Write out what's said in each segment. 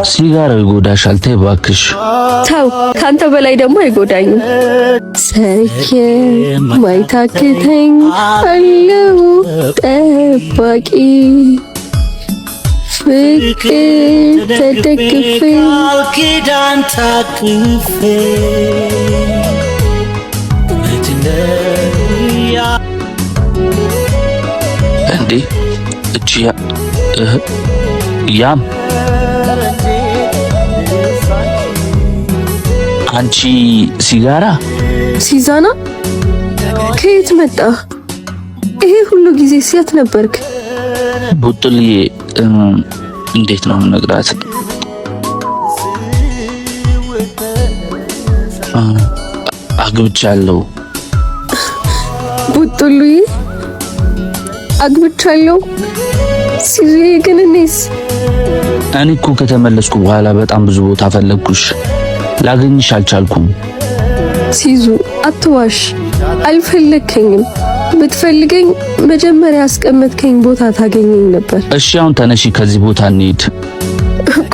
ሲጋራ ይጎዳሻል ተይ እባክሽ ተው ካንተ በላይ ደግሞ አይጎዳኝም ሰኪ ማይታክተኝ አለው ጠባቂ ፍቅር ተደግፌ ኪዳን ታቅፌ እንዴ እቺ ያም አንቺ ሲጋራ ሲዛና ከየት መጣ? ይሄ ሁሉ ጊዜ ሲያት ነበርክ? ቡጥልዬ እንዴት ነው ነግራት? አግብቻለሁ። ቡጥልዬ አግብቻለሁ። ሲዙዬ ግን እኔ እኮ ከተመለስኩ በኋላ በጣም ብዙ ቦታ ፈለግኩሽ፣ ላገኝሽ አልቻልኩም። ሲዙ አትዋሽ፣ አልፈለከኝም። ብትፈልገኝ መጀመሪያ ያስቀመጥከኝ ቦታ ታገኘኝ ነበር። እሺ አሁን ተነሺ፣ ከዚህ ቦታ እንሂድ።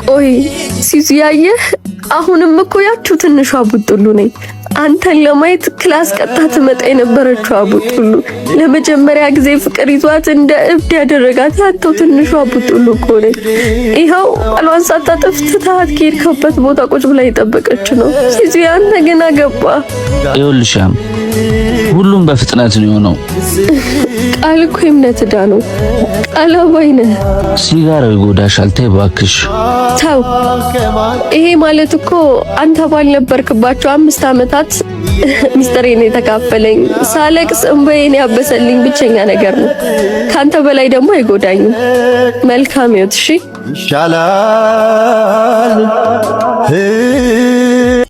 ቆይ ሲዙ ያየህ፣ አሁንም እኮ ያችሁ ትንሿ ቡጥሉ ነኝ። አንተን ለማየት ክላስ ቀጣ ትመጣ የነበረችው ቡጥሉ ለመጀመሪያ ጊዜ ፍቅር ይዟት እንደ እብድ ያደረጋት ያንተው ትንሿ ቡጥሉ እኮ ነኝ። ይኸው ቃሏን ሳታጠፍ ትታት ከሄድክበት ቦታ ቁጭ ብላ እየጠበቀች ነው። ሲዙ አንተ ገና ገባ። ይኸውልሽም ሁሉም በፍጥነት ነው የሆነው። ቃል እኮ እምነት ዕዳ ነው። ቃል አባይ ነህ። ሲጋራው ይጎዳሻል ተይ እባክሽ ተው። ይሄ ማለት እኮ አንተ ባልነበርክባቸው 5 ዓመታት ሚስጥሬን የተካፈለኝ ሳለቅስ እንባዬን ያበሰልኝ ብቸኛ ነገር ነው። ካንተ በላይ ደግሞ አይጎዳኝም። መልካም ህይወት። እሺ ይሻላል